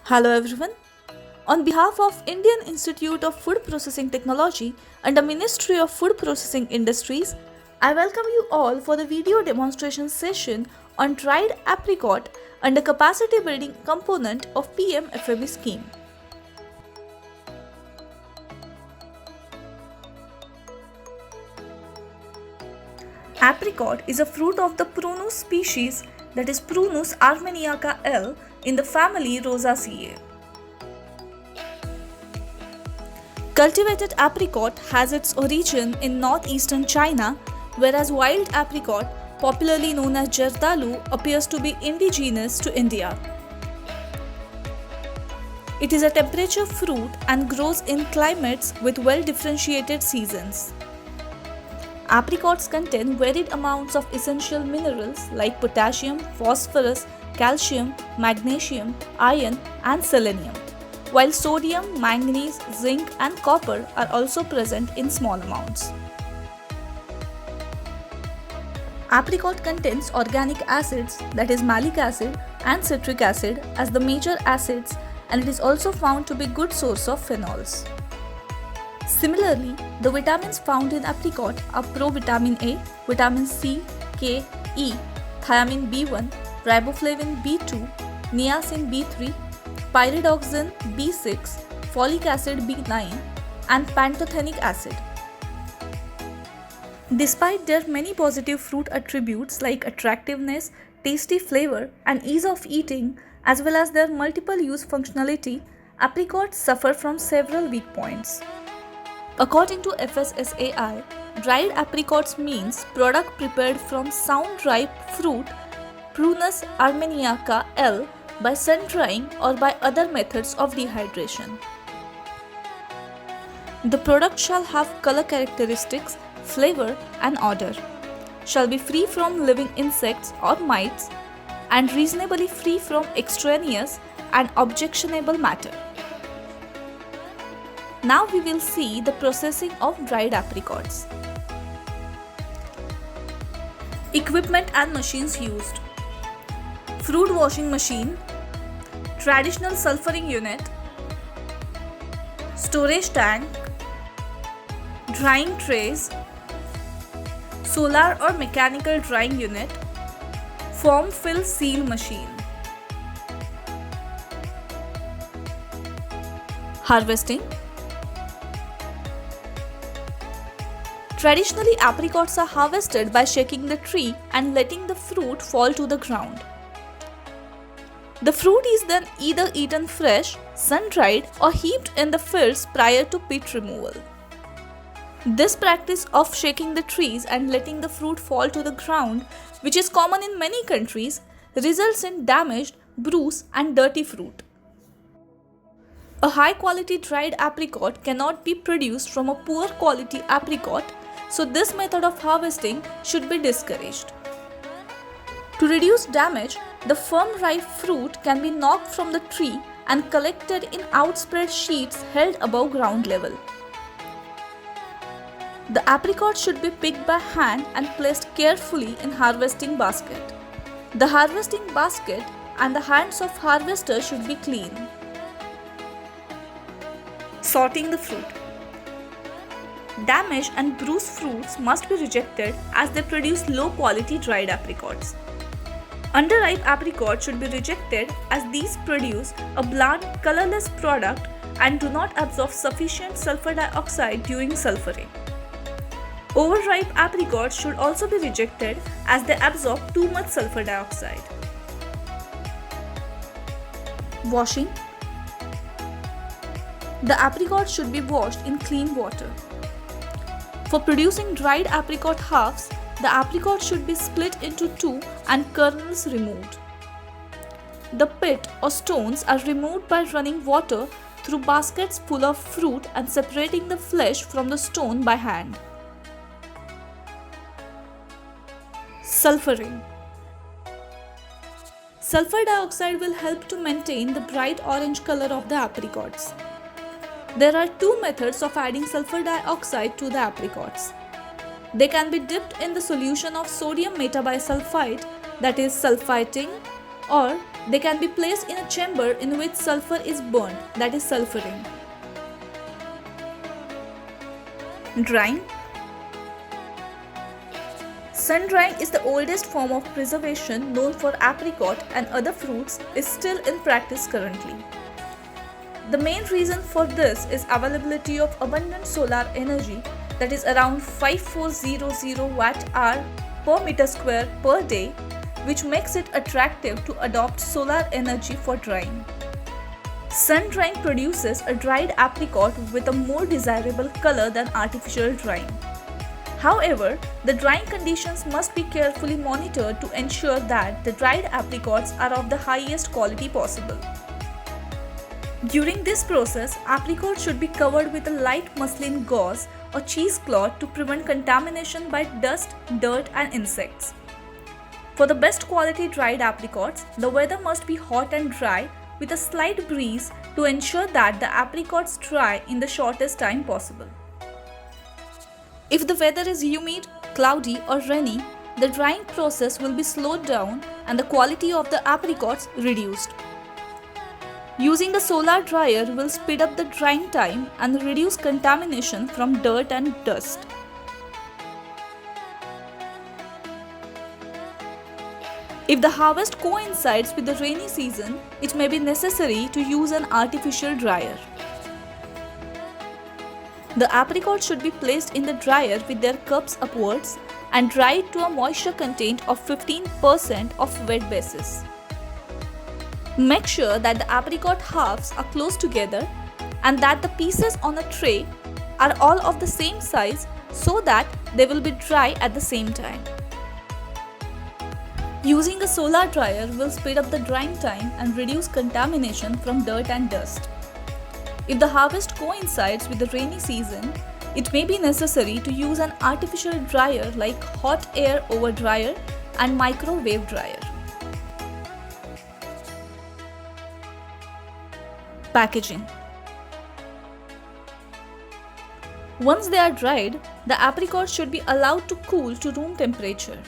Hello everyone. On behalf of Indian Institute of Food Processing Technology and the Ministry of Food Processing Industries, I welcome you all for the video demonstration session on dried apricot and the capacity building component of PM-FAB scheme. Apricot is a fruit of the Prunus species, that is Prunus armeniaca L, in the family Rosaceae. Cultivated apricot has its origin in northeastern China, whereas wild apricot, popularly known as Jardalu, appears to be indigenous to India. It is a temperature fruit and grows in climates with well-differentiated seasons. Apricots contain varied amounts of essential minerals like potassium, phosphorus, calcium, magnesium, iron, and selenium, while sodium, manganese, zinc, and copper are also present in small amounts. Apricot contains organic acids, that is malic acid and citric acid, as the major acids, and it is also found to be a good source of phenols. Similarly, the vitamins found in apricot are provitamin A, vitamin C, K, E, thiamine B1, riboflavin B2, niacin B3, pyridoxine B6, folic acid B9, and pantothenic acid. Despite their many positive fruit attributes like attractiveness, tasty flavor, and ease of eating, as well as their multiple use functionality, apricots suffer from several weak points. According to FSSAI, dried apricots means product prepared from sound ripe fruit Prunus armeniaca L by sun drying or by other methods of dehydration. The product shall have color characteristics, flavor, and odor, shall be free from living insects or mites, and reasonably free from extraneous and objectionable matter. Now we will see the processing of dried apricots. Equipment and machines used: fruit washing machine, traditional sulfuring unit, storage tank, drying trays, solar or mechanical drying unit, form fill seal machine. Harvesting. Traditionally, apricots are harvested by shaking the tree and letting the fruit fall to the ground. The fruit is then either eaten fresh, sun-dried, or heaped in the fields prior to pit removal. This practice of shaking the trees and letting the fruit fall to the ground, which is common in many countries, results in damaged, bruised, and dirty fruit. A high-quality dried apricot cannot be produced from a poor quality apricot, so this method of harvesting should be discouraged. To reduce damage, the firm ripe fruit can be knocked from the tree and collected in outspread sheets held above ground level. The apricot should be picked by hand and placed carefully in harvesting basket. The harvesting basket and the hands of harvester should be clean. Sorting the fruit. Damaged and bruised fruits must be rejected as they produce low quality dried apricots. Underripe apricots should be rejected as these produce a bland, colorless product and do not absorb sufficient sulfur dioxide during sulfuring. Overripe apricots should also be rejected as they absorb too much sulfur dioxide. Washing. The apricot should be washed in clean water. For producing dried apricot halves, the apricot should be split into two and kernels removed. The pit or stones are removed by running water through baskets full of fruit and separating the flesh from the stone by hand. Sulfuring. Sulfur dioxide will help to maintain the bright orange color of the apricots. There are two methods of adding sulfur dioxide to the apricots. They can be dipped in the solution of sodium metabisulfite, that is sulfiting, or they can be placed in a chamber in which sulfur is burned, that is sulfuring. Drying. Sun drying is the oldest form of preservation known for apricot and other fruits is still in practice currently. The main reason for this is availability of abundant solar energy, that is around 5400 watt-hour per meter square per day, which makes it attractive to adopt solar energy for drying. Sun drying produces a dried apricot with a more desirable color than artificial drying. However, the drying conditions must be carefully monitored to ensure that the dried apricots are of the highest quality possible. During this process, apricots should be covered with a light muslin gauze or cheesecloth to prevent contamination by dust, dirt, and insects. For the best quality dried apricots, the weather must be hot and dry with a slight breeze to ensure that the apricots dry in the shortest time possible. If the weather is humid, cloudy, or rainy, the drying process will be slowed down and the quality of the apricots reduced. Using the solar dryer will speed up the drying time and reduce contamination from dirt and dust. If the harvest coincides with the rainy season, it may be necessary to use an artificial dryer. The apricots should be placed in the dryer with their cups upwards and dried to a moisture content of 15% of wet basis. Make sure that the apricot halves are close together and that the pieces on a tray are all of the same size so that they will be dry at the same time. Using a solar dryer will speed up the drying time and reduce contamination from dirt and dust. If the harvest coincides with the rainy season, it may be necessary to use an artificial dryer like hot air over dryer and microwave dryer. Packaging. Once they are dried, the apricots should be allowed to cool to room temperature.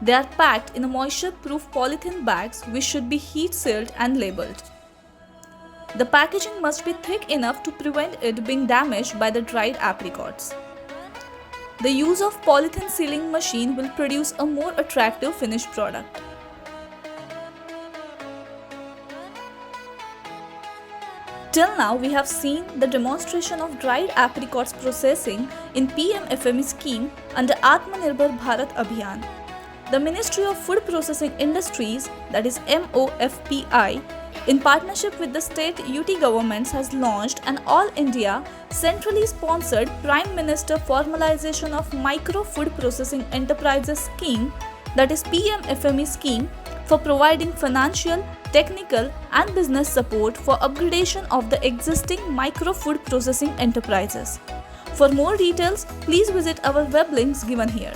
They are packed in a moisture-proof polythene bags which should be heat-sealed and labeled. The packaging must be thick enough to prevent it being damaged by the dried apricots. The use of polythene sealing machine will produce a more attractive finished product. Till now, we have seen the demonstration of dried apricots processing in PM-FME scheme under Atmanirbhar Bharat Abhiyan. The Ministry of Food Processing Industries, that is MOFPI, in partnership with the state UT governments has launched an all-India, centrally sponsored Prime Minister Formalization of Micro Food Processing Enterprises scheme, that is PM-FME scheme, for providing financial, technical and business support for upgradation of the existing micro food processing enterprises. For more details, please visit our web links given here.